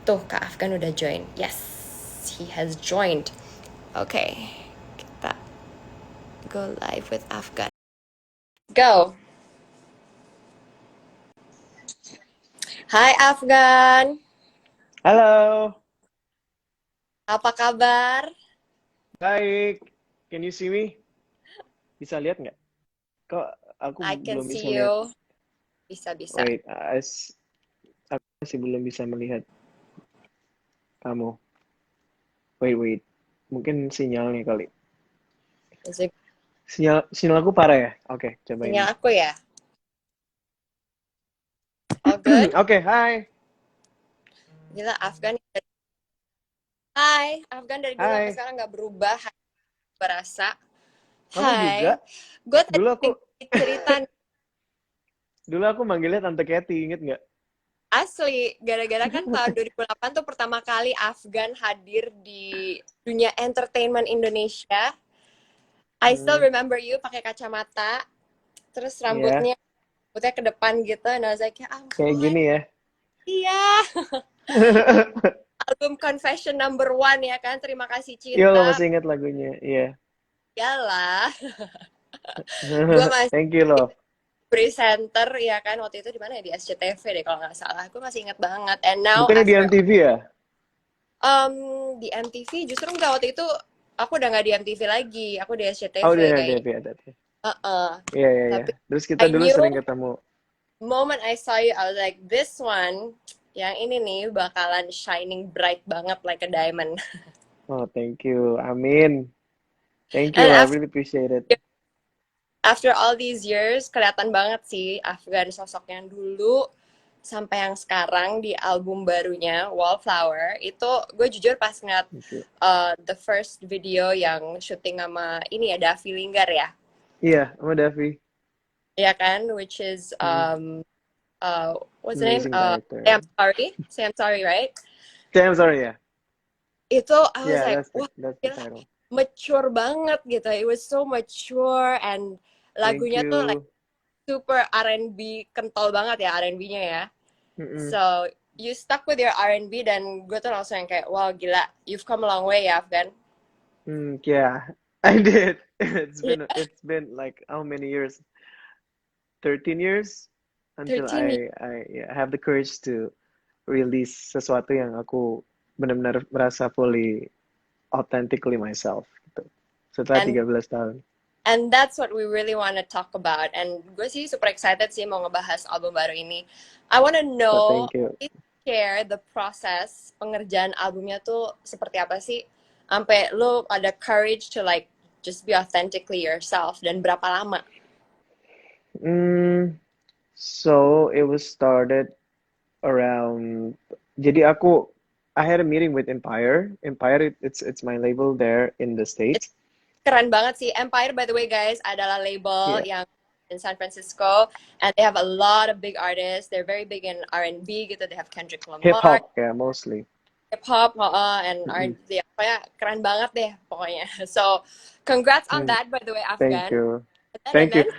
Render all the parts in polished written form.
Tuh, Kak Afgan udah join. Yes, he has joined. Oke, kita go live with Afgan. Go. Hai Afgan, Halo, apa kabar? baik. Can you see me? Bisa lihat nggak? Kok aku I can belum bisa see lihat? you. Bisa-bisa. Wait, aku masih belum bisa melihat kamu. Wait. Mungkin sinyalnya kali. Musik Sinyal aku parah ya? Oke, coba ini. sinyal aku ya. All good? Oke, hai. Gila Afgan. Hai, Afgan dari dulu sampai Hai. sekarang nggak berubah. Berasa. Kamu Hai, juga? gue tadi Dulu aku cerita dulu aku manggilnya Tante Kathy, inget nggak? asli, gara-gara kan tahun 2008 tuh pertama kali Afgan hadir di dunia entertainment Indonesia. I still Hmm, remember you pakai kacamata, terus ya, rambutnya ke depan gitu. And I was like, ya kayak ampun, gini ya. iya. Album Confession number one ya kan, Terima Kasih Iya, lo Cinta. masih ingat lagunya. Iya. Yalah, gue masih Thank you, love. presenter ya kan, waktu itu di mana ya, di SCTV deh kalau nggak salah. Gue masih ingat banget. And now Bukannya di after MTV ya? um, di MTV justru enggak, waktu itu aku udah nggak di MTV lagi, aku di Oh, SCTV di kayaknya. MTV ada. Heeh. Iya. Tapi Terus kita I dulu knew sering ketemu. moment I saw you, I was like, this one, yang ini nih bakalan shining bright banget like a diamond. Oh, thank you. Amin. Thank you. And I after really appreciate it. after all these years, kelihatan banget sih Afgan sosok yang dulu sampai yang sekarang di album barunya Wallflower. Itu gue jujur pas ngeliat Thank you. the first video yang syuting sama ini ya, Davi Linggar ya. Iya, sama Davi. Ya kan, which is Hmm, what's the name? amazing Say director. I'm sorry, say I'm sorry, right? Okay, I'm sorry ya. Itu I was Yeah, like, wah, that's the gila, title. mature banget gitu. It was so mature, and Thank lagunya tuh like you. super R&B, kental banget ya R&B-nya ya. Mm-mm. So you stuck with your R&B, dan gue tuh langsung yang kayak, wow gila, you've come a long way ya Afgan. Yeah, I did. It's Iya, been like how many years? 13 years until 13 years. yeah, have the courage to release sesuatu yang aku benar-benar merasa fully authentically myself gitu. Setelah And 13 tahun. that's what we really want to talk about. And gue sih super excited sih mau ngebahas album baru ini. I want to So know, thank you. please share the process pengerjaan albumnya tuh seperti apa sih? Sampai lu ada courage to like just be authentically yourself, dan berapa lama? Mm, so it was started around. Jadi I had a meeting with Empire. Empire, it's my label there in the It's States. keren banget sih. Empire, by the way guys, adalah label Yeah, yang in San Francisco, and they have a lot of big artists. They're very big in R&B gitu. They have Kendrick hip Lamar, hop, yeah, mostly. hip hop, and Mm-mm. R&B. Pokoknya keren banget deh pokoknya. So, congrats on Mm, that by the way thank Afgan. you, And thank you. then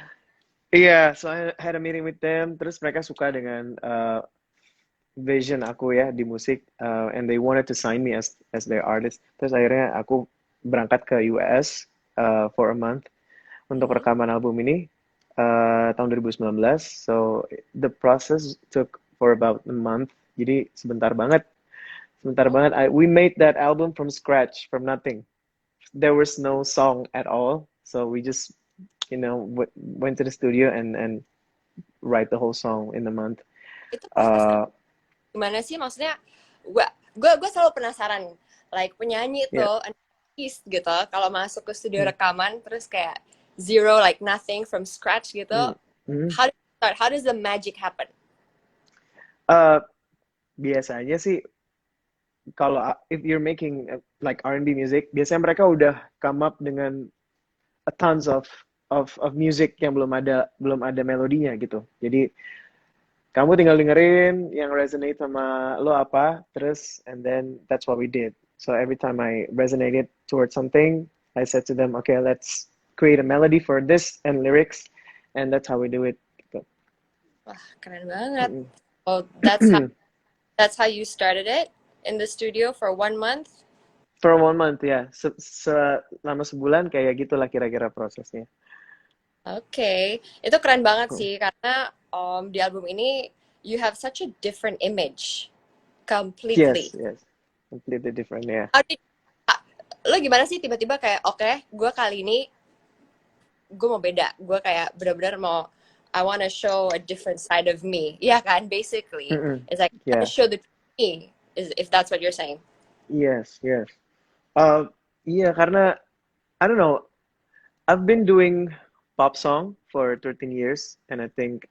Iya, so I had a meeting with them. Terus mereka suka dengan vision aku ya di musik, and they wanted to sign me as their artist. Terus akhirnya aku berangkat ke US for a month untuk Mhm. rekaman album ini tahun 2019. So the process took for about a month. Jadi sebentar banget. We made that album from scratch, from nothing. There was no song at all. So we just, went to the studio and write the whole song in a month. Itu prosesnya Uh, gimana sih? Maksudnya gue selalu penasaran, like penyanyi yeah. tuh, an artist gitu, kalau masuk ke studio Hmm. rekaman terus kayak zero, like nothing from scratch gitu. Hmm. Hmm. How does it start? How does the magic happen? Uh, biasanya sih kalau if you're making like R&B music, biasanya mereka udah come up dengan a tons of music yang belum ada melodinya gitu. Jadi kamu tinggal dengerin yang resonate sama lo apa, terus and then that's what we did. So every time I resonated towards something, I said to them, okay, let's create a melody for this and lyrics, and that's how we do it. Gitu. Wah, keren banget. Mm-mm. Oh, that's how you started it in the studio for 1 month? For 1 month ya, selama sebulan kayak gitulah kira-kira prosesnya. Oke, itu keren banget sih karena di album ini you have such a different image Yes, completely. yes, completely different ya. How did- ah, Lo gimana sih tiba-tiba kayak oke, gue kali ini gue mau beda, gue kayak benar-benar mau I wanna show a different side of me, iya kan? Basically, Mm-mm. it's like I wanna Yeah, show the true me, is if that's what you're saying. yes, yes. Iya karena I don't know. I've been doing pop song for 13 years, and I think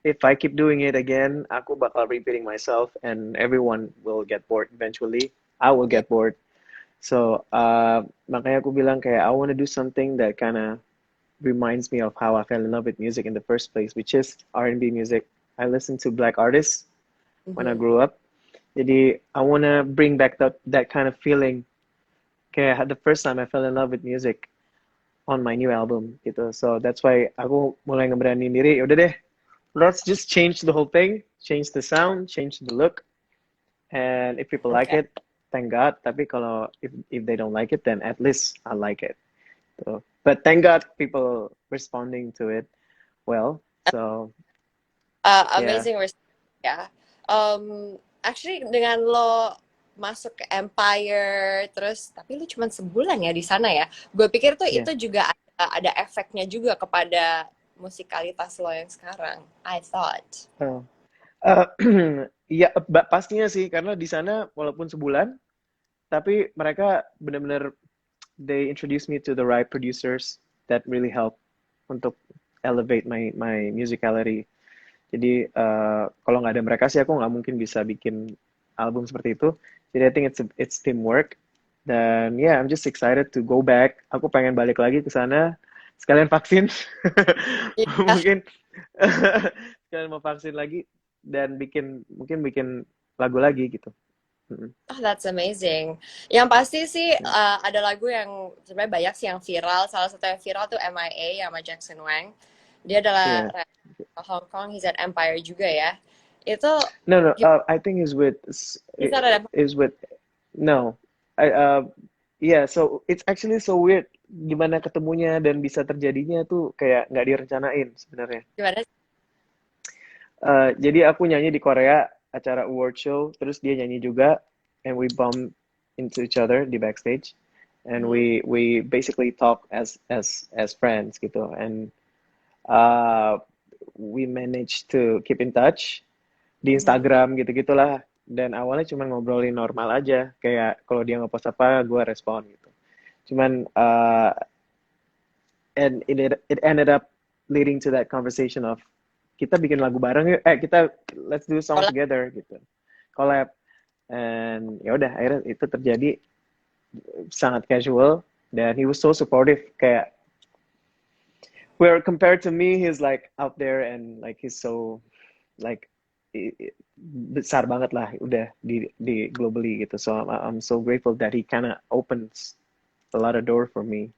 if I keep doing it again, aku bakal repeating myself, and everyone will get bored eventually. I will Yeah. get bored. So makanya aku bilang kayak I want to do something that kind of reminds me of how I fell in love with music in the first place, which is R&B music. I listened to black artists when I Mhm. grew up. Jadi I want to bring back that kind of feeling. Kayak the first time I fell in love with music on my new album gitu. So that's why aku mulai ngeberaniin diri. Yaudah deh, let's just change the whole thing, change the sound, change the look, and if people like Okay. it, thank God. Tapi kalau if they don't like it, then at least I like it. So, but thank God people responding to it well. So yeah, Amazing response ya. Actually dengan lo masuk ke Empire terus tapi lu cuma sebulan ya di sana ya. Gue pikir tuh yeah. itu juga ada efeknya juga kepada musikalitas lo yang sekarang. I thought. Uh, iya, pastinya sih karena di sana walaupun sebulan, tapi mereka benar-benar they introduced me to the right producers that really help untuk elevate my musicality. Jadi kalau nggak ada mereka sih aku nggak mungkin bisa bikin album seperti itu. Jadi I think it's teamwork. Dan yeah, I'm just excited to go back. Aku pengen balik lagi ke sana sekalian vaksin. Iya. Mungkin sekalian mau vaksin lagi dan mungkin bikin lagu lagi gitu. Mm-mm. Oh, that's amazing. Yang pasti sih Yeah. ada lagu yang sebenarnya banyak sih yang viral. Salah satu yang viral tuh MIA sama Jackson Wang. Dia adalah Yeah. rapper Hong Kong, he's at Empire juga ya. Itu No, no. I think he's not at Empire. is with no. I yeah. So it's actually so weird gimana ketemunya dan bisa terjadinya tuh kayak nggak direncanain sebenarnya. Gimana sih? Jadi aku nyanyi di Korea acara award show, terus dia nyanyi juga, and we bump into each other di backstage, and Mhm. we basically talk as friends gitu, and uh, we managed to keep in touch di Mhm. Instagram gitu-gitulah. Dan awalnya cuma ngobrolin normal aja, kayak kalau dia ngepost apa, gue respon gitu. Cuman and it ended up leading to that conversation of kita bikin lagu bareng yuk, kita let's do a song Kalau together gitu, collab, and ya udah akhirnya itu terjadi sangat casual dan he was so supportive kayak where compared to me he's like out there and like he's so like besar banget lah udah di globally gitu, so I'm so grateful that he kind of opens a lot of door for me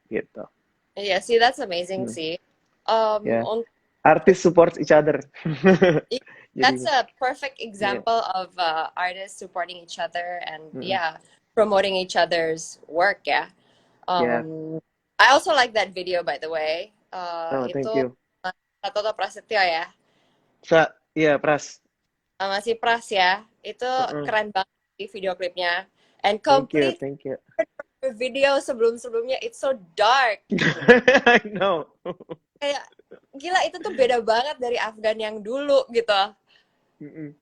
gitu. iya sih, that's amazing Hmm. sih. Ya, Untuk artis supports each other. That's Jadi a perfect yeah. example of artists supporting each other and Mm-mm. yeah, promoting each other's work ya. Yeah. I also like that video by the way. Oh, thank Itu you. Toto Prasetyo ya, Iya, Pras. sama si Pras ya. Itu Mm-mm. keren banget di video klipnya. And Thank you, complete thank you. video sebelum-sebelumnya it's so dark. I know. Kayak gila itu tuh beda banget dari Afgan yang dulu gitu. Mm-mm.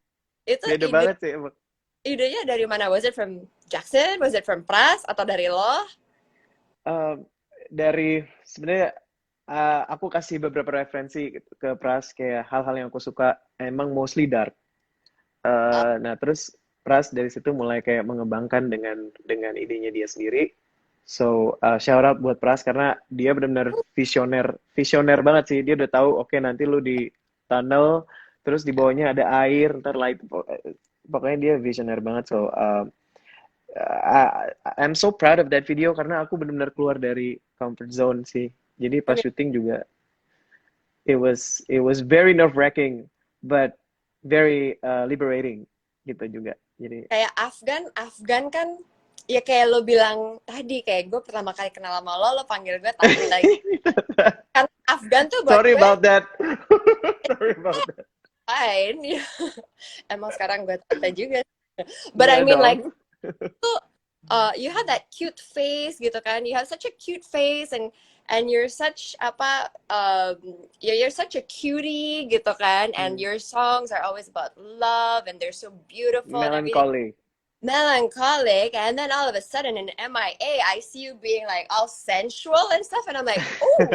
Itu Beda banget sih emang. idenya dari mana? Was it from Jackson? Was it from Pras? Atau dari lo? Dari sebenarnya aku kasih beberapa referensi ke Pras kayak hal-hal yang aku suka emang mostly dark. Oh, Nah, terus Pras dari situ mulai kayak mengembangkan dengan idenya dia sendiri. So, shout out buat Pras karena dia benar-benar visioner, visioner banget sih. Dia udah tahu, oke nanti lu di tunnel, terus di bawahnya ada air, ntar light. Pokoknya dia visioner banget. So, I'm so proud of that video karena aku benar-benar keluar dari comfort zone sih. Jadi pas syuting juga, it was very nerve wracking, but very liberating gitu juga. Jadi Kayak Afgan kan ya kayak lo bilang tadi, kayak gue pertama kali kenal sama lo panggil gue tante. Kan Afgan tuh buat sorry gue about that. Sorry about that. fine. Emang sekarang gue tante juga. But I Enggak mean like dong. you have that cute face gitu kan. You have such a cute face, and you're such apa you're such a cutie gitu kan, and Hmm. your songs are always about love and they're so beautiful and everything. Melancholy. Melancholic, and then all of a sudden in MIA I see you being like all sensual and stuff, and I'm like, oh,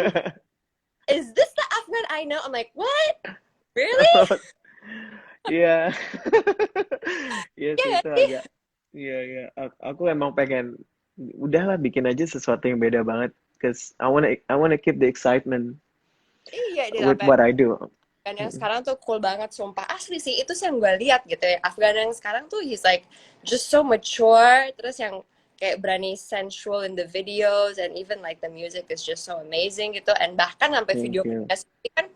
is this the Afghan I know? I'm like, what? Really? Iya. Iya sih Yeah. itu agak iya iya aku emang pengen udahlah bikin aja sesuatu yang beda banget cause I wanna keep the excitement Iya, di with apa what I do. Afgan yang Mm. sekarang tuh cool banget, sumpah asli sih, itu sih yang gue lihat gitu ya. Afgan yang sekarang tuh he's like just so mature, terus yang kayak berani sensual in the videos, and even like the music is just so amazing gitu, and bahkan sampai Thank video you. klipnya sendiri kan,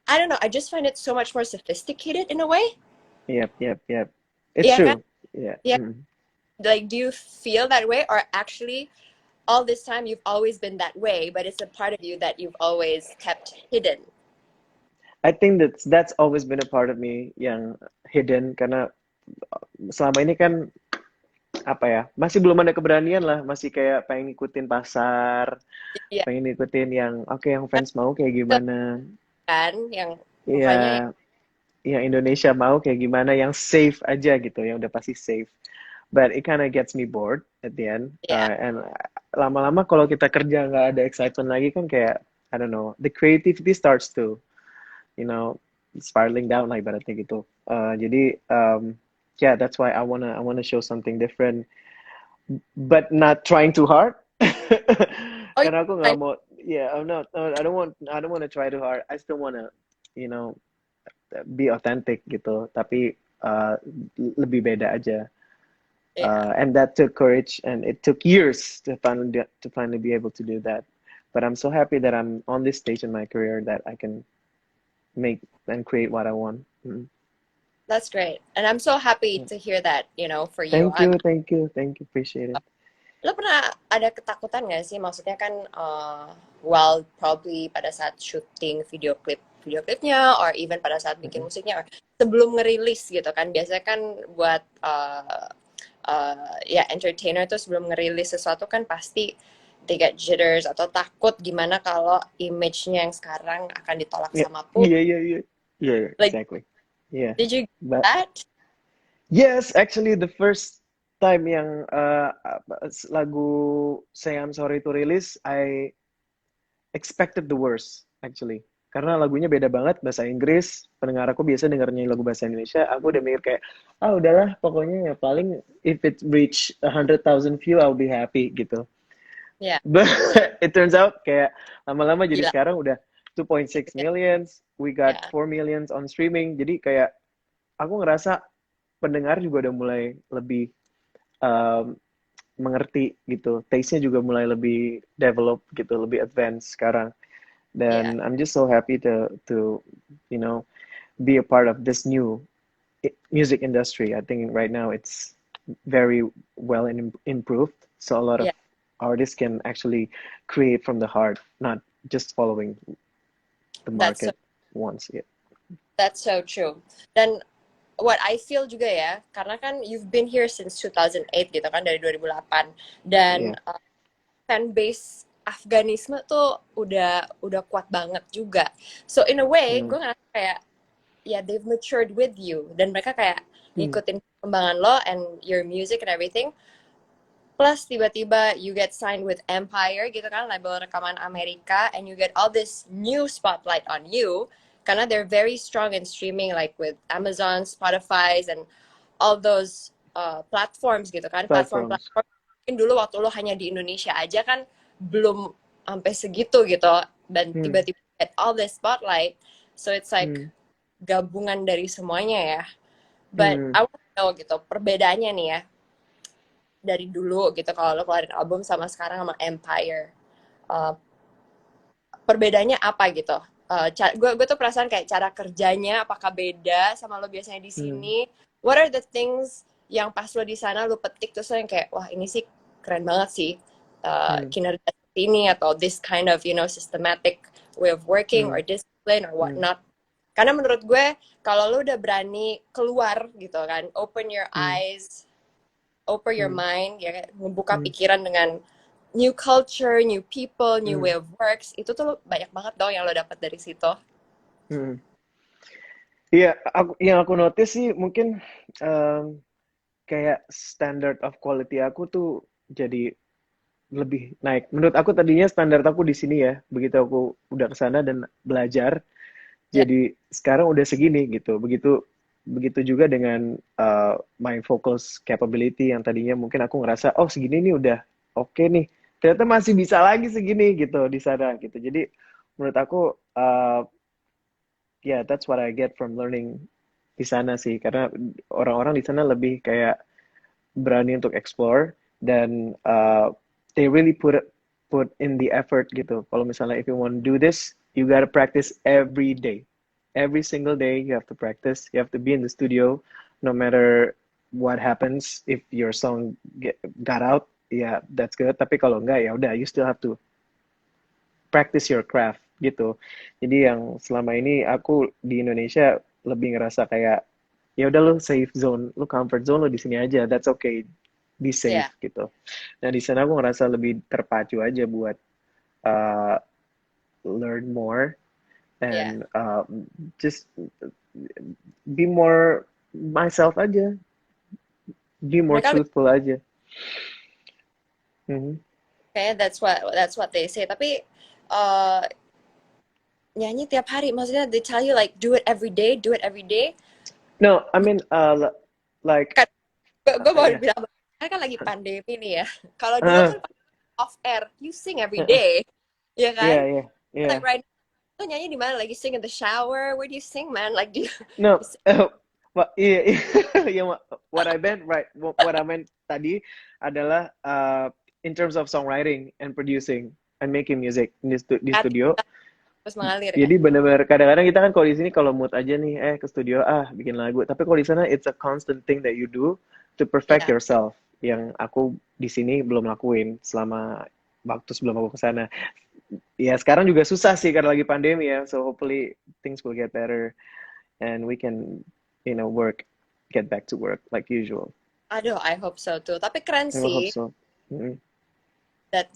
I don't know, I just find it so much more sophisticated in a way. Yep, yep, yep. It's Iya kan? true. Yeah. Iya, Mm. like do you feel that way, or actually all this time you've always been that way, but it's a part of you that you've always kept hidden? I think that's always been a part of me yang hidden karena selama ini kan apa ya masih belum ada keberanian lah masih kayak pengen ngikutin pasar Iya pengen ngikutin yang oke yang fans mau kayak gimana kan, yang pokoknya ya yang Indonesia mau kayak gimana yang safe aja gitu yang udah pasti safe but it kind of gets me bored at the end ya and lama-lama kalau kita kerja nggak ada excitement lagi kan kayak I don't know the creativity starts to you know spiraling down lah ibaratnya gitu. Jadi yeah that's why I wanna show something different but not trying too hard. oh Karena aku nggak iya, mau yeah I'm not I don't want to try too hard. I still wanna you know be authentic gitu tapi lebih beda aja. iya. And that took courage and it took years to finally be able to do that. But I'm so happy that I'm on this stage in my career that I can make and create what I want. Mm. That's great. And I'm so happy to hear that, for you. Thank you, thank you, thank you. Appreciate it. Lo pernah ada ketakutan nggak sih? Maksudnya kan, well, probably pada saat syuting video klipnya, or even pada saat bikin Mm-mm. musiknya, or sebelum ngerilis gitu kan. Biasanya kan buat ya entertainer tuh sebelum ngerilis sesuatu kan pasti they get jitters atau takut gimana kalau image-nya yang sekarang akan ditolak Yeah, sama publik. yeah, yeah, yeah, yeah, Like, exactly. Yeah, did you get but that? yes, actually the first time yang lagu Say I'm Sorry to release, I expected the worst actually. Karena lagunya beda banget bahasa Inggris. Pendengar aku biasa dengarnya lagu bahasa Indonesia. Aku udah mikir kayak, ah udahlah, pokoknya ya paling if it reach 100,000 view, I'll be happy gitu. Ya, But it turns out kayak lama-lama jadi gila. sekarang udah 2.6 millions, we got Ya, 4 millions on streaming. Jadi kayak aku ngerasa pendengar juga udah mulai lebih um, mengerti gitu. Taste-nya juga mulai lebih develop gitu, lebih advance sekarang. ya. Then I'm just so happy to you know be a part of this new music industry. I think right now it's very well improved, so a lot of Yeah, artists can actually create from the heart, not just following the that's so market wants it. that's so true. Dan what I feel juga ya, karena kan you've been here since 2008 gitu kan, dari 2008, dan Yeah. fan base Afganisme tuh udah kuat banget juga. So in a way, Mm. gue ngerasa kayak ya they've matured with you, dan mereka kayak Mm. ngikutin perkembangan lo and your music and everything. Plus tiba-tiba you get signed with Empire gitu kan, label rekaman Amerika, and you get all this new spotlight on you karena they're very strong in streaming, like with Amazon, Spotify, and all those platforms gitu kan, Platforms. platform-platform mungkin dulu waktu lo hanya di Indonesia aja kan belum sampai segitu gitu, dan Mm. tiba-tiba get all this spotlight, so it's like Mm. gabungan dari semuanya ya. But Mm. I want to know gitu perbedaannya nih ya, dari dulu gitu kalau lo keluarin album sama sekarang sama Empire. Uh, Perbedaannya apa gitu? Gue tuh perasaan kayak cara kerjanya apakah beda sama lo biasanya di Mm. sini? what are the things yang pas lo di sana lo petik terus lo yang kayak wah ini sih keren banget sih Hmm. kinerja seperti ini atau this kind of systematic way of working Hmm. or discipline or Hmm. whatnot. Karena menurut gue kalau lo udah berani keluar gitu kan, open your Hmm. eyes, open your Hmm. mind, ya kan, ngebuka Hmm. pikiran dengan new culture, new people, new way Hmm. of works, itu tuh banyak banget dong yang lo dapat dari situ. Hmm. Iya, yang aku notice sih mungkin kayak standard of quality aku tuh jadi lebih naik. Menurut aku tadinya standar aku di sini ya, begitu aku udah ke sana dan belajar, Ya, jadi sekarang udah segini gitu. Begitu begitu juga dengan my vocals capability yang tadinya mungkin aku ngerasa oh segini nih udah oke nih. Ternyata masih bisa lagi segini gitu di sana gitu. Jadi menurut aku yeah, that's what I get from learning di sana sih. Karena orang-orang di sana lebih kayak berani untuk explore dan they really put in the effort gitu. Kalau misalnya if you want to do this, you gotta practice every day. Every single day you have to practice. You have to be in the studio, no matter what happens. If your song got out, yeah, that's good. Tapi kalau enggak ya udah, you still have to practice your craft gitu. Jadi yang selama ini aku di Indonesia lebih ngerasa kayak ya udah lu safe zone, lu comfort zone lu di sini aja, that's okay, be safe ya, gitu. Nah di sana aku ngerasa lebih terpacu aja buat uh, learn more ya. and just be more myself aja, be more Mereka truthful aja. Mhm. kayaknya that's what they say. Tapi uh, nyanyi tiap hari, maksudnya they tell you like do it every day. No, I mean like Kan gue mau yeah. bilang kan lagi pandemi nih ya. Kalau dulu Uh, kan off air, you sing every day, ya yeah, kan? yeah, Like yeah. right now, nyanyi di mana? Lagi sing in the shower? Where do you sing, man? Like do you, No, you sing iya, iya, what I meant, right, what I meant tadi adalah in terms of songwriting and producing and making music di hati studio. terus mengalir ya? Jadi benar-benar kadang-kadang kita kan kalau di sini kalau mood aja nih, ke studio bikin lagu. Tapi kalau di sana it's a constant thing that you do to perfect Ya. yourself. Yang aku di sini belum lakuin selama waktu sebelum aku ke sana. Ya sekarang juga susah sih karena lagi pandemi ya. So hopefully things will get better and we can get back to work like usual. Aduh, I hope so too. Tapi keren I hope sih so. Mm-mm. that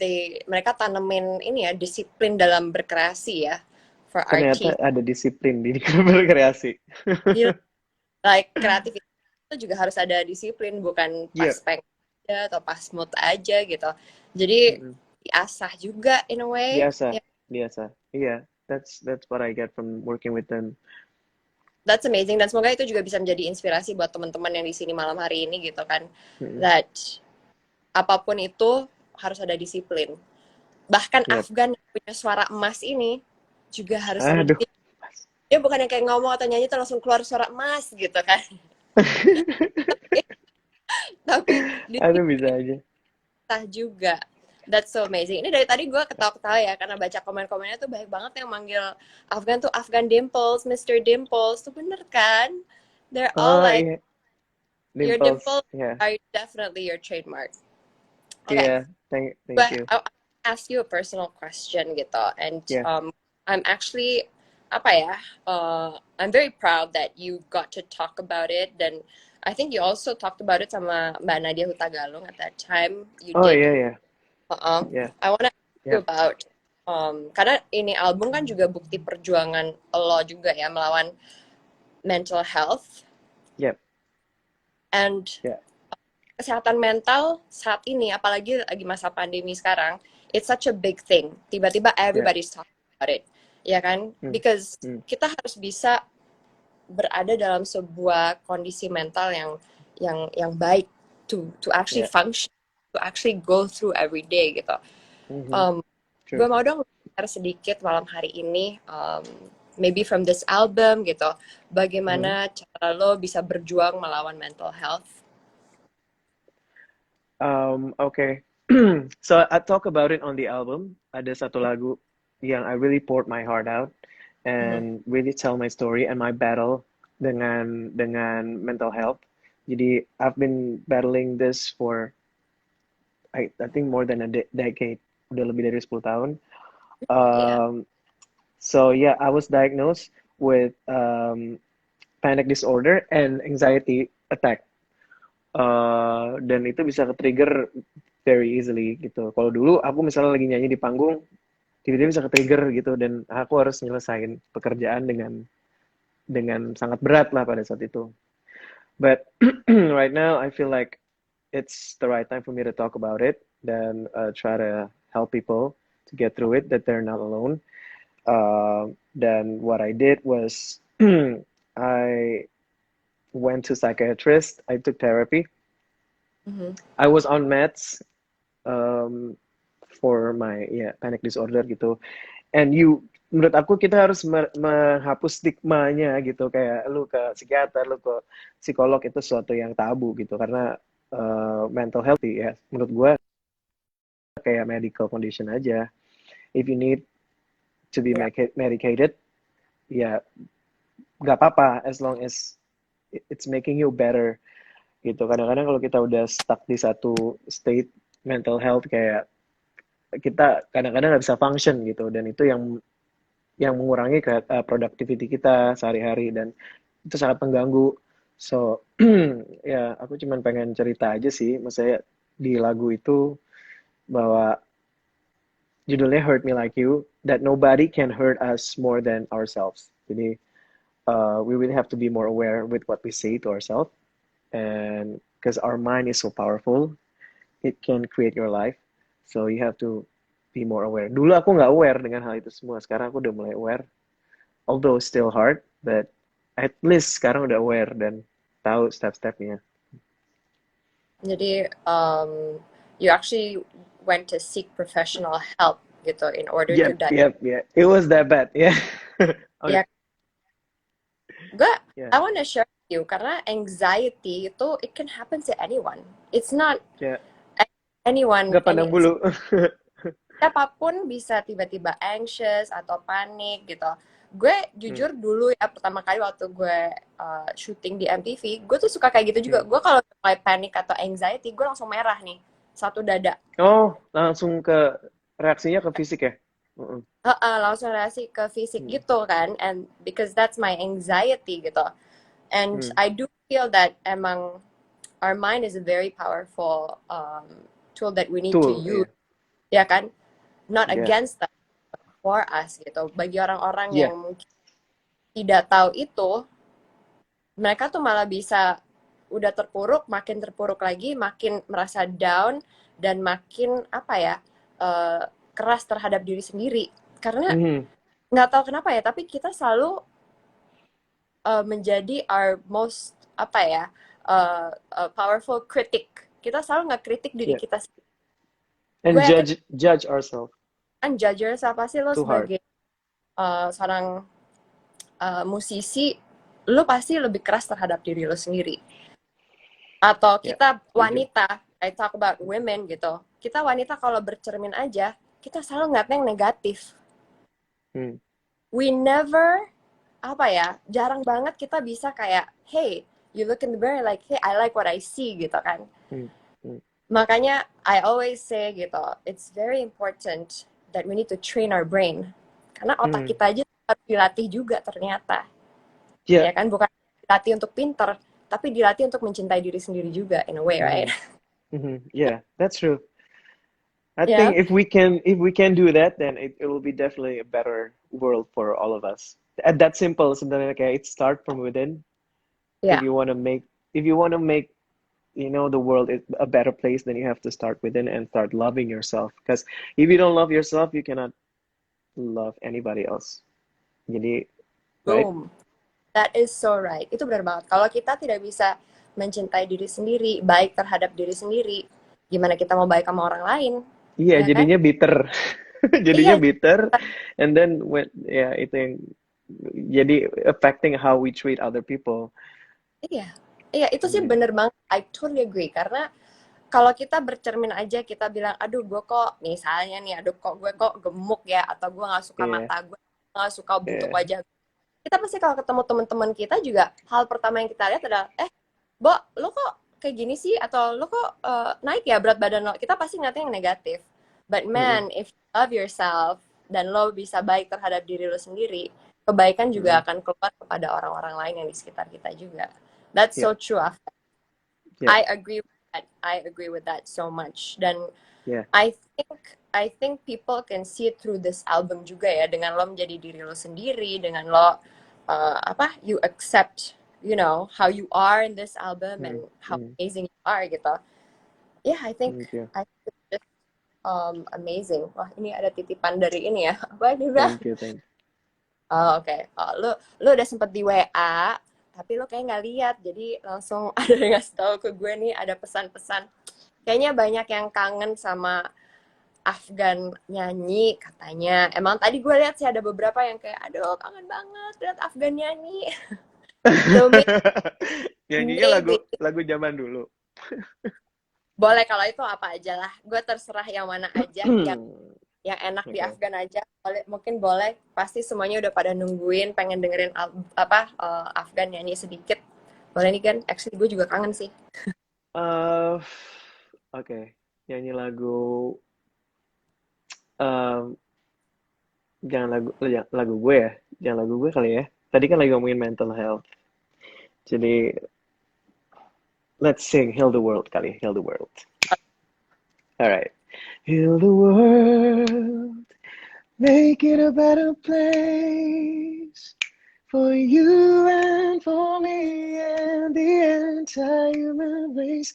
mereka tanemin ini ya disiplin dalam berkreasi ya for Ternyata artists. ada disiplin di berkreasi. Gila, like kreativitas itu juga harus ada disiplin, bukan pas Iya. pengen aja atau pas mood aja gitu. Jadi Mm-mm. diasah juga in a way. Biasa, Ya, biasa. Iya, that's what I get from working with them. that's amazing dan semoga itu juga bisa menjadi inspirasi buat teman-teman yang di sini malam hari ini gitu kan. Mm-mm. That apapun itu harus ada disiplin. Bahkan Yep. Afgan yang punya suara emas ini juga harus ada Aduh. disiplin. Dia bukan yang kayak ngomong atau nyanyi tuh langsung keluar suara emas gitu kan. Tapi Aduh bisa disiplin aja. juga. That's so amazing. Ini dari tadi gue ketawa-ketawa ya, karena baca komen-komennya tuh banyak banget yang manggil Afgan tuh Afgan Dimples, Mr. Dimples. Tuh bener kan? They're all Oh like, iya, your dimples. dimples Yeah. are definitely your trademark. Okay, Yeah, thank but you. I'll ask you a personal question gitu. And Yeah. I'm actually, apa ya, I'm very proud that you got to talk about it. Dan I think you also talked about it sama Mbak Nadia Hutagalung at that time. You Oh did. iya ya. Yeah. I wanna ask you Yep. about karena ini album kan juga bukti perjuangan lo juga ya melawan mental health Yep. and Yeah. kesehatan mental saat ini apalagi lagi masa pandemi sekarang it's such a big thing tiba-tiba Yeah. everybody's talking about it ya kan Mm. because Mm. kita harus bisa berada dalam sebuah kondisi mental yang baik to actually Yeah. function to actually go through every day gitu. Mhm. Gue True. mau dong share sedikit malam hari ini, maybe from this album gitu, Mhm. bagaimana cara lo bisa berjuang melawan mental health? Okay. So I talk about it on the album. Ada satu lagu yang I really poured my heart out Mhm. and really tell my story and my battle dengan mental health. Jadi I've been battling this for I think more than a decade, udah lebih dari 10 tahun. Iya. Um, so yeah, I was diagnosed with panic disorder and anxiety attack. Dan itu bisa ke-trigger very easily gitu. Kalau dulu aku misalnya lagi nyanyi di panggung, tiba-tiba bisa ke-trigger gitu dan aku harus nyelesain pekerjaan dengan sangat berat lah pada saat itu. But right now I feel like it's the right time for me to talk about it dan try to help people to get through it, that they're not alone. Then what I did was I went to psychiatrist. I took therapy. Mhm. I was on meds um, for my panic disorder gitu. And menurut aku kita harus menghapus stigmanya gitu, kayak lu ke psikiater, lu ke psikolog itu sesuatu yang tabu gitu karena mental health ya menurut gue kayak medical condition aja. If you need to be Iya. medicated, ya nggak apa-apa as long as it's making you better gitu. Kadang-kadang kalau kita udah stuck di satu state mental health, kayak kita kadang-kadang nggak bisa function gitu, dan itu yang mengurangi productivity kita sehari-hari dan itu sangat mengganggu. So ya aku cuman pengen cerita aja sih, maksudnya di lagu itu bahwa judulnya Hurt Me Like You, that nobody can hurt us more than ourselves. Jadi we really have to be more aware with what we say to ourselves, and because our mind is so powerful, it can create your life. So you have to be more aware. Dulu aku nggak aware dengan hal itu semua. Sekarang aku udah mulai aware. Although still hard, but at least sekarang udah aware dan tahu step-stepnya. Jadi you actually went to seek professional help gitu in order to Yep, diagnose. yep, yeah. It was that bad, yeah. Okay, Ya, gue yeah, I wanna share with you karena anxiety itu it can happen to anyone. It's not yeah. anyone, Nggak pandang bulu. siapapun bisa tiba-tiba anxious atau panik gitu. Gue Hmm, jujur dulu ya pertama kali waktu gue syuting di MTV, gue tuh suka kayak gitu juga. hmm. Gue kalau mulai panik atau anxiety, gue langsung merah nih, satu dada. Oh, langsung ke reaksinya ke fisik ya? Mm-mm. Langsung reaksi ke fisik Hmm, gitu kan, and because that's my anxiety gitu. And hmm. I do feel that emang our mind is a very powerful tool that we need to Tool, use, ya. ya kan? Not Yeah. against us, for us gitu. Bagi orang-orang yang Yeah. mungkin tidak tahu itu, mereka tuh malah bisa udah makin terpuruk lagi, makin merasa down dan makin apa ya, eh, keras terhadap diri sendiri. Karena Mhm. nggak tahu kenapa ya, tapi kita selalu menjadi our most apa ya, powerful critic. Kita selalu nggak kritik diri Yeah. kita sendiri. And Gue yakin judge ourselves kan judger siapa sih lo too hard. sebagai seorang musisi, lo pasti lebih keras terhadap diri lo sendiri. Atau Yeah. kita Setuju. wanita, I talk about women gitu. Kita wanita kalau bercermin aja, kita selalu ngeliat yang negatif. Hmm. We never, apa ya, jarang banget kita bisa kayak, hey, you look in the mirror like, hey, I like what I see gitu kan. Hmm. Hmm. Makanya I always say gitu, it's very important that we need to train our brain. Karena otak Hmm. kita aja harus dilatih juga ternyata. Yeah. Ya kan, bukan dilatih untuk pinter, tapi dilatih untuk mencintai diri sendiri juga in a way, right? Mhm. Mhm. Yeah, that's true. I Ya, think if we can do that, then it will be definitely a better world for all of us. And that simple sebenarnya, kayak it start from within. If ya, you want to make if you want to make the world a better place, then you have to start within and start loving yourself. Because if you don't love yourself, you cannot love anybody else. Jadi, right? boom. That is so right. Itu benar banget. Kalau kita tidak bisa mencintai diri sendiri, baik terhadap diri sendiri, gimana kita mau baik sama orang lain? Iya, Ya kan? jadinya bitter. Jadinya Iya, bitter, and then when ya itu yang jadi affecting how we treat other people. iya. Iya, itu sih Yeah. bener banget. I totally agree. Karena kalau kita bercermin aja, kita bilang, aduh gue kok, misalnya nih, aduh kok gue kok gemuk ya, atau gue gak suka Yeah. mata gue, gak suka bentuk Yeah. wajah. Kita pasti kalau ketemu teman-teman kita juga, hal pertama yang kita lihat adalah, Bo, lo kok kayak gini sih? Atau lo kok naik ya berat badan lo? Kita pasti ngeliatnya yang negatif. But Mm-mm, man, if you love yourself dan lo bisa baik terhadap diri lo sendiri, kebaikan juga mm-mm. akan keluar kepada orang-orang lain yang di sekitar kita juga. That's Yeah, so true. yeah, I agree with that. I agree with that so much. Dan yeah. I think people can see it through this album juga ya, dengan lo menjadi diri lo sendiri, dengan lo you accept, you know, how you are in this album Mm, and how mm. amazing you are gitu. Yeah, Thank you, I think it's just amazing. Wah, ini ada titipan dari ini ya. Apa ini udah? thank you, thank you. Oh, oke. Oh, lu udah sempet di WA, tapi lu kayak nggak lihat, jadi langsung ada yang ngasih tahu ke gue nih ada pesan-pesan. Kayaknya banyak yang kangen sama Afgan nyanyi katanya. Emang tadi gue lihat sih ada beberapa yang kayak, aduh kangen banget lihat Afgan nyanyi. So Nyanyinya lagu maybe lagu zaman dulu. boleh kalau itu apa aja lah. Gue terserah yang mana aja, yang enak di Okay. Afgan aja. Boleh, mungkin boleh. Pasti semuanya udah pada nungguin, pengen dengerin Afgan nyanyi sedikit. Boleh nih kan? Actually gue juga kangen sih. Uh, oke, nyanyi lagu, um, jangan lagu gue ya, jangan lagu gue kali ya. Tadi kan lagi ngomongin mental health, jadi let's sing Heal the World kali, Heal the World. Alright. Heal the world, make it a better place for you and for me and the entire human race.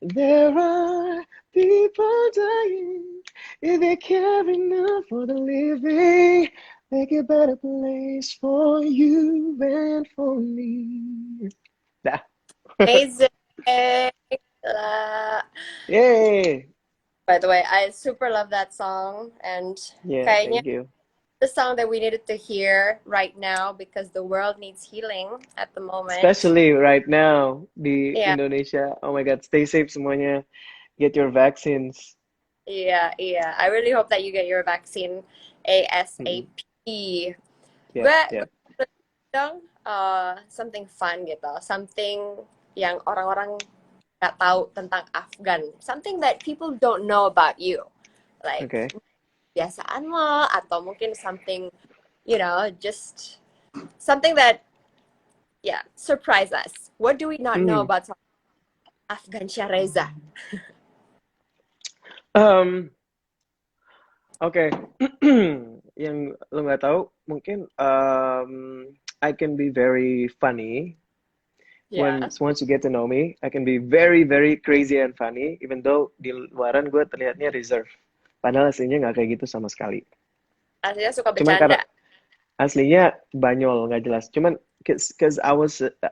There are people dying if they care enough for the living. Make a better place for you and for me. Dah. Amazing. Lah. Yay! By the way, I super love that song and Yeah, kayaknya thank you. the song that we needed to hear right now because the world needs healing at the moment. Especially right now di Yeah, Indonesia. Oh my God, stay safe semuanya. Get your vaccines. yeah. I really hope that you get your vaccine Mm-mm. ASAP. Yep, Gue yep. dong something fun gitu, something yang orang-orang nggak tahu tentang Afgan, something that people don't know about you, like Okay. kebiasaan lo atau mungkin something, you know, just something that yeah surprise us. What do we not know Hmm. about Afgan Shareza? Um, Oke, yang lo nggak tahu mungkin I can be very funny Yeah. once you get to know me. I can be very very crazy and funny, even though di luaran gue terlihatnya reserve. Padahal aslinya nggak kayak gitu sama sekali. Aslinya suka Cuman karena bercanda. aslinya banyol nggak jelas. Cuman cause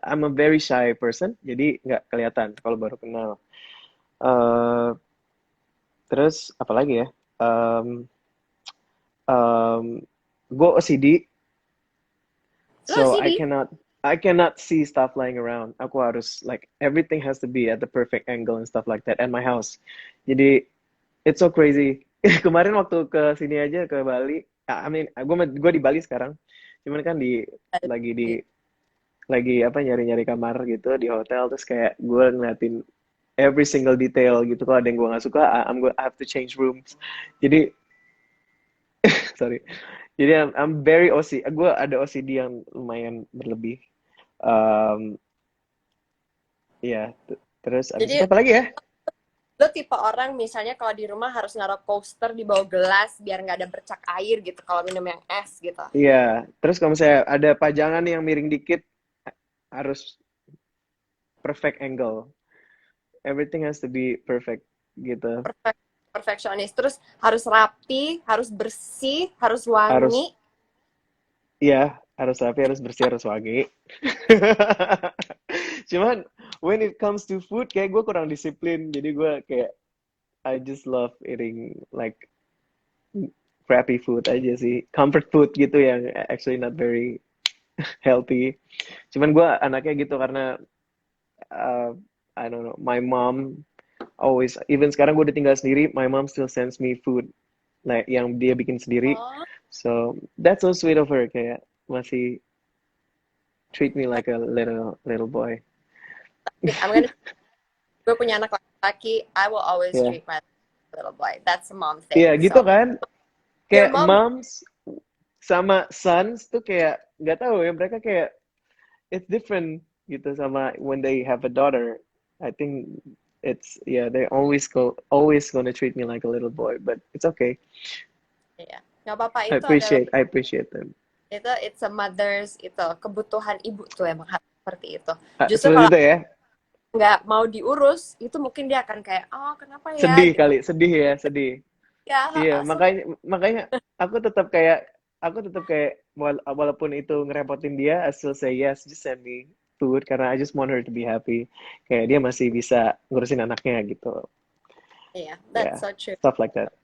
I'm a very shy person, jadi nggak kelihatan kalau baru kenal. Eh Terus apalagi ya? Um, gue OCD. Lo So CD. I cannot see stuff lying around. Aku harus like everything has to be at the perfect angle and stuff like that at my house. Jadi it's so crazy. Kemarin waktu ke sini aja ke Bali, I mean gue di Bali sekarang. Cuman kan lagi di lagi apa nyari-nyari kamar gitu di hotel terus kayak gue ngeliatin every single detail gitu. Kalau ada yang gue nggak suka, I have to change rooms. Jadi sorry. Jadi I'm very OCD. Gue ada OCD yang lumayan berlebih. Um, Iya, terus abis itu Jadi apa lagi ya? lo tipe orang misalnya kalau di rumah harus naruh coaster di bawah gelas biar nggak ada bercak air gitu kalau minum yang es gitu. Iya, terus kalau misalnya ada pajangan yang miring dikit, harus perfect angle. Everything has to be perfect gitu. Perfeksionis, terus harus rapi, harus bersih, harus Harus, wangi. iya, harus rapi, harus bersih, harus wangi. Cuman, when it comes to food, kayak gue kurang disiplin. Jadi gue kayak, I just love eating like crappy food aja sih. Comfort food gitu yang actually not very healthy. Cuman gue anaknya gitu karena uh, I don't know, my mom always, even sekarang gue udah tinggal sendiri, my mom still sends me food like yang dia bikin sendiri. Oh, So that's so sweet of her, kayak masih treat me like a little boy. I'm gonna gue punya anak laki-laki, I will always Ya, treat my little boy. That's a mom iya thing. gitu So kan. your Kayak mom, moms sama sons tuh kayak nggak tahu ya mereka kayak it's different gitu sama when they have a daughter. I think it's yeah they always gonna treat me like a little boy, but it's okay. ya nggak apa-apa, itu adalah I appreciate them. itu it's a mother's itu kebutuhan ibu tuh emang harus seperti itu. Ah, Justru seperti kalau itu ya. nggak mau diurus, itu mungkin dia akan kayak, oh kenapa ya Sedih gitu. kali, sedih ya, sedih. Ya, Iya, so, makanya aku tetap kayak walaupun itu ngerepotin dia, I still say yes, just send me food karena I just want her to be happy. Kayak dia masih bisa ngurusin anaknya gitu. yeah, that's Yeah, so true. stuff like that.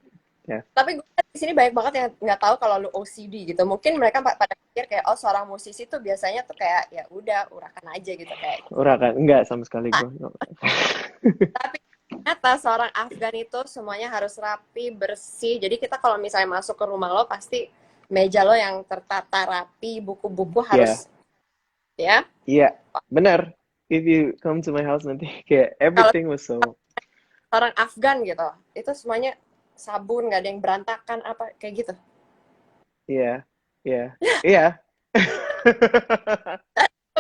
Yeah. Tapi gue di sini banyak banget yang nggak tahu kalau lu OCD gitu. Mungkin mereka pada pikir kayak, oh seorang musisi tuh biasanya tuh kayak ya udah urakan aja gitu kayak. Ora kan? Enggak sama sekali Ah, gue. tapi ternyata seorang Afgan itu semuanya harus rapi, bersih. Jadi kita kalau misalnya masuk ke rumah lo pasti meja lo yang tertata rapi, buku-buku Iya, harus ya. iya, benar. If you come to my house nanti kayak Kalau everything was so, orang Afgan gitu, itu semuanya sabun, nggak ada yang berantakan apa kayak gitu. iya, iya, iya.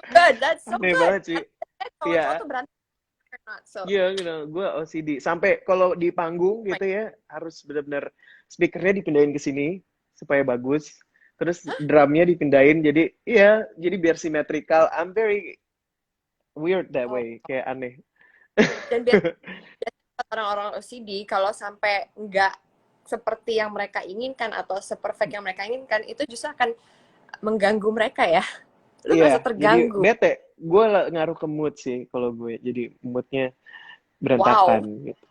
Good, that's so Aneh good. banget sih. Cowok-cowok Iya, tuh berantakan, not so. iya, gue OCD. Sampai kalau di panggung My, gitu ya, harus benar-benar speakernya dipindahin ke sini supaya bagus. Terus drumnya dipindahin, jadi iya, jadi biar symmetrical. I'm very weird that oh. way, kayak aneh. Dan biasanya orang-orang OCD kalau sampai nggak seperti yang mereka inginkan atau seperfect yang mereka inginkan itu justru akan mengganggu mereka ya. Lu Iya, merasa jadi terganggu. bete. Gue ngaruh ke mood sih kalau gue. Jadi moodnya berantakan Wow. gitu.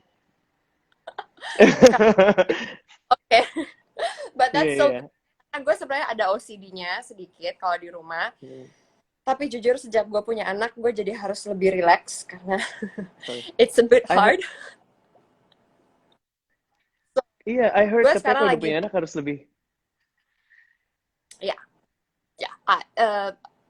Oke. But Iya, that's so iya. good. Karena gue sebenarnya ada OCD-nya sedikit kalau di rumah. Hmm, Tapi jujur sejak gue punya anak, gue jadi harus lebih relax karena sorry. it's a bit I heard, hard. So, iya, I heard gue katanya sekarang kalau udah lagi, punya anak harus lebih. ya, ya,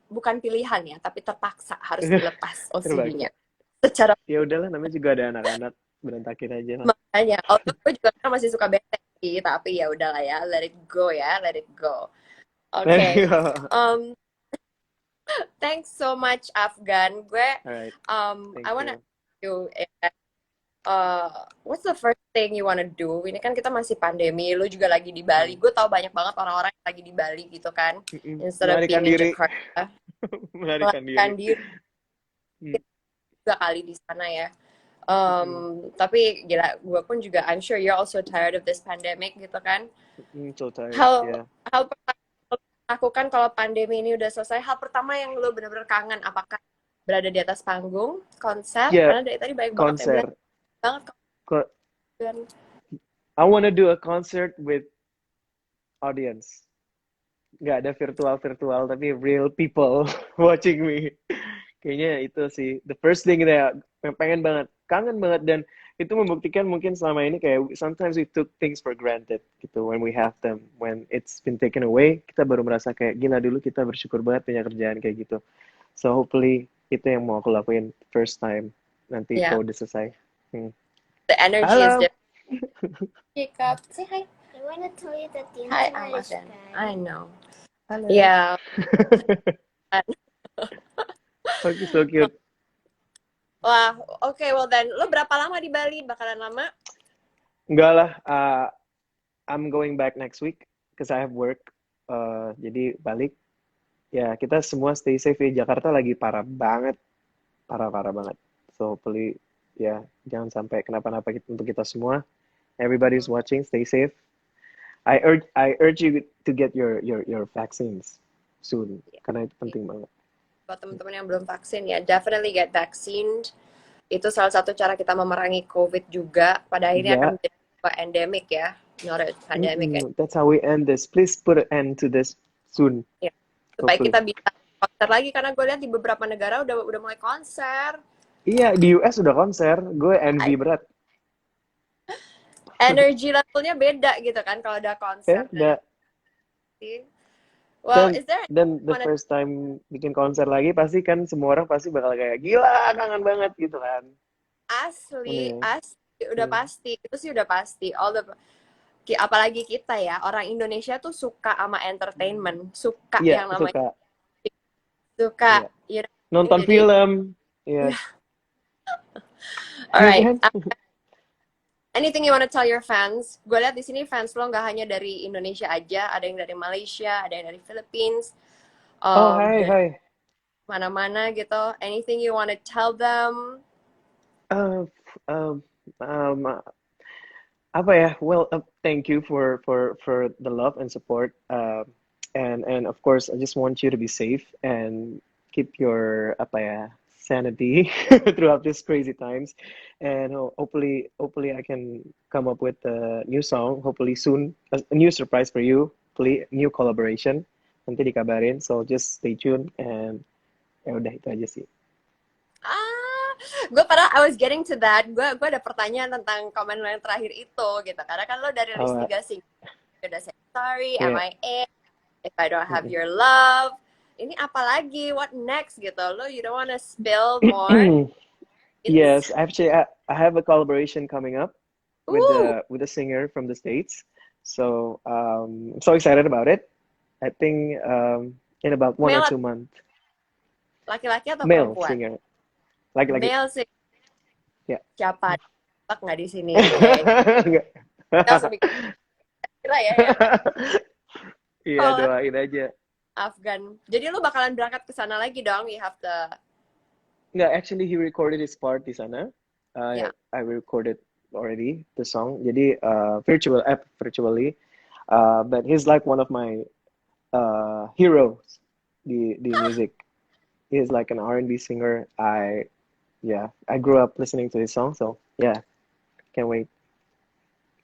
bukan pilihan ya, tapi terpaksa harus dilepas OCD-nya. Terpaksa. Secara Ya udahlah, namanya juga ada anak-anak, berantakin aja lah. makanya, although gue juga kan masih suka bete sih, tapi ya udahlah ya, let it go ya, let it go. Oke, um, thanks so much Afgan. Gue, Alright, I thank wanna you. ask you, what's the first thing you wanna do? Ini kan kita masih pandemi, lu juga lagi di Bali. Hmm. Gue tau banyak banget orang-orang yang lagi di Bali gitu kan, instead of Melarikan being in diri. Jakarta. Melarikan Melarikan diri. diri Hmm, juga kali di sana ya. mm-mm, Tapi gila, gue pun juga, I'm sure you're also tired of this pandemic gitu kan. so tired, Hal yeah. hal pertama yang lo lakukan kalau pandemi ini udah selesai, hal pertama yang lo benar-benar kangen, apakah berada di atas panggung, konser? Ya, Karena dari tadi banyak banget yang bilang konser. banget Ko- kan. I wanna do a concert with audience. Nggak ada virtual tapi real people watching me. Kayaknya itu sih the first thing that pengen banget, kangen banget, dan itu membuktikan mungkin selama ini kayak sometimes we took things for granted gitu when we have them, when it's been taken away kita baru merasa kayak gila dulu kita bersyukur banget punya kerjaan kayak gitu. So hopefully itu yang mau aku lakuin first time nanti Yeah, kalau udah selesai. the energy is Halo. different. Jacob, say hi. I want to tell you that the Hi, internet I'm is Afgan. bad. I know. Halo. Yeah. Okay, so cute. Wah, oke, well then, lo berapa lama di Bali? Bakalan lama? Enggak lah, I'm going back next week because I have work. Jadi balik. Ya, kita semua stay safe ya. Jakarta lagi parah banget. Parah-parah banget. So hopefully, ya, jangan sampai kenapa-napa untuk kita semua. Everybody's watching, stay safe. I urge you to get your vaccines soon. Karena itu penting banget. Buat teman-teman yang belum vaksin ya, definitely get vaccinated. Itu salah satu cara kita memerangi COVID juga. Pada akhirnya akan Ya, menjadi sebuah endemic ya. Not a pandemic ya. that's how we end this. Please put an end to this soon. Ya. Supaya Hopefully. kita bisa konser lagi, karena gue lihat di beberapa negara udah mulai konser. Iya, di US udah konser. Gue envy berat. Energy levelnya beda gitu kan kalau udah konser. Udah. Well, Dan is there dan the wanna first time bikin konser lagi pasti kan semua orang pasti bakal kayak gila kangen banget gitu kan. Ini asli, ya. asli udah Hmm. pasti. Itu sih udah pasti. Apalagi kita ya, orang Indonesia tuh suka sama entertainment, suka Iya, yang namanya suka. suka, Iya. you know, Nonton jadi film. ya. Yes. Ya Alright. kan? Anything you wanna tell your fans? Gue lihat di sini fans lo nggak hanya dari Indonesia aja, ada yang dari Malaysia, ada yang dari Philippines, Oh, hai, dari hai. mana-mana gitu. Anything you wanna tell them? Uh, um, um, apa ya? Well, thank you for the love and support. And of course, I just want you to be safe and keep your apa ya sanity throughout these crazy times. And hopefully I can come up with a new song. Hopefully soon, a new surprise for you. Hopefully new collaboration. Nanti dikabarin. So just stay tuned and ya udah itu aja sih. Ah, gue pada I was getting to that. Gue ada pertanyaan tentang komen lo yang terakhir itu gitu. Karena kan lo dari list Oh, 3 single udah say sorry, am yeah. I in, if I don't have your love. Ini apa lagi? What next gitu? Lo you don't wanna spill more ins? Yes, actually, I have a collaboration coming up Ooh, with a singer from the States. So I'm so excited about it. I think in about 1 or 2 months. laki-laki atau Male perempuan? singer, lagi. Male sih. Ya. Siapa? Tebak nggak di sini? Kayak Enggak. kita langsung mikir lah ya. Iya, Kalau doain aja. Afgan. Jadi lu bakalan berangkat ke sana lagi dong. You have to, Nggak, actually he recorded his part di sana. ya. I recorded already the song. Jadi virtually. But he's like one of my heroes di music. He's like an R&B singer. I grew up listening to his song, so yeah, can't wait.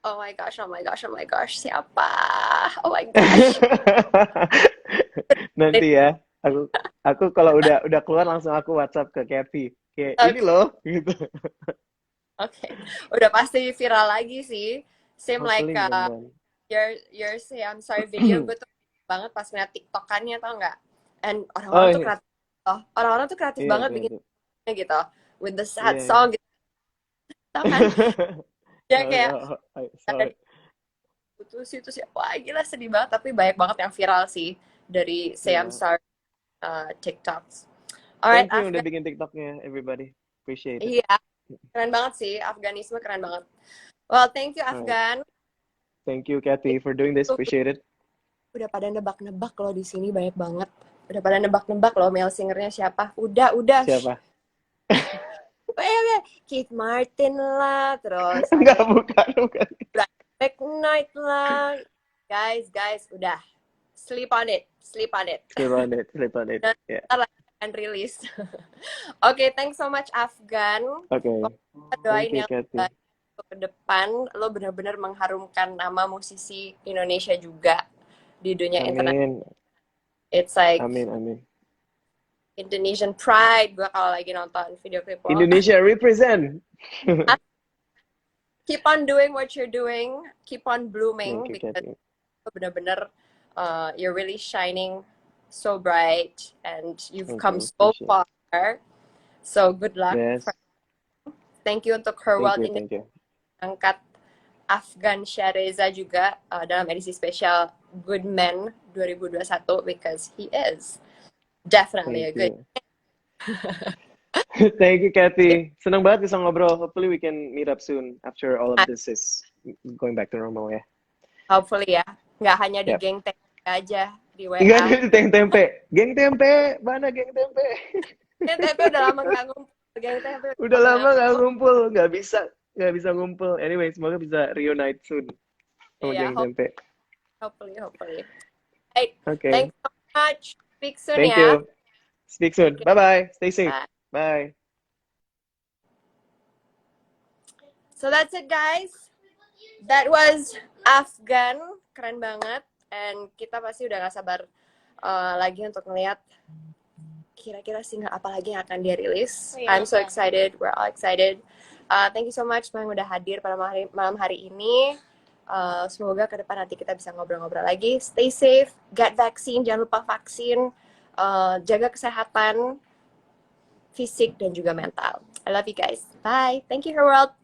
Oh my gosh, oh my gosh, oh my gosh. Siapa? Oh my gosh. Nanti ya, aku kalau udah keluar langsung aku WhatsApp ke Kathy. Kayak ini Oke, loh, gitu. oke. Udah pasti viral lagi sih. Same like Hopefully mudah-mudahan. your say I'm sorry video. Gue tuh banget pas ngeliat TikTokannya tau nggak? And Oh orang-orang tuh iya, kreatif. Oh, orang-orang tuh kreatif iya banget iya iya. bikinnya gitu. With the sad Iya, iya. song gitu tau kan? Ya Oh, kayak oh, oh, ada sorry. itu sih. Wah gila sedih banget. Tapi banyak banget yang viral sih dari Say I'm Iya. Sorry TikToks. Alright, Thank you udah Afgan. bikin TikToknya, everybody. Appreciate it. Iya, keren banget sih. Afganisme keren banget. Well, thank you Alright. Afgan. Thank you, Kathy, for doing this. Tuh, Appreciate it. udah pada nebak-nebak loh di sini banyak banget. Udah pada nebak-nebak loh male singernya siapa. Udah. Siapa? Keith Martin lah, terus Enggak, ada bukan. Black Knight lah. Guys, udah. Sleep on it. Sleep on it. Dan Yeah. ntar lagi akan rilis. Oke, thanks so much Afgan. Okay. Pokoknya Thank doain you, yang Kathy. terbaik ke depan. Lo benar-benar mengharumkan nama musisi Indonesia juga di dunia internet. Amin. It's like Amin. Indonesian pride gue kalau lagi nonton video klip lo. Indonesia represent. Keep on doing what you're doing. Keep on blooming Thank you, because Kathy. lo benar-benar you're really shining so bright and you've Thank come you. so Appreciate it. far. So good luck. Yes. Thank you untuk Her World ini Thank you. angkat Afgan Shareza juga dalam edisi spesial Good Men 2021 because he is definitely a Thank good. you. Thank you, Kathy. Senang banget bisa ngobrol. Hopefully we can meet up soon after all of this is going back to normal ya. Hopefully ya, nggak hanya di Yep. geng tempe aja di WA. Enggak ada di tempe. Geng tempe, mana geng tempe? Geng tempe udah lama nggak ngumpul. Geng tempe Udah lama nggak ngumpul, nggak bisa ngumpul. Anyway, semoga bisa reunite soon sama Iya, geng tempe. hopefully. Hey, Okay. thanks so much. Speak soon Thank ya. you. Speak soon. Okay. Bye-bye. Stay safe. Bye. Bye. So that's it guys. That was Afgan, keren banget. And kita pasti udah gak sabar lagi untuk ngeliat kira-kira single apa lagi yang akan dia rilis. I'm so excited, we're all excited. Thank you so much yang udah hadir pada malam hari ini. Semoga ke depan nanti kita bisa ngobrol-ngobrol lagi. Stay safe, get vaccine, jangan lupa vaksin, jaga kesehatan fisik dan juga mental. I love you guys. Bye. Thank you, Herworld.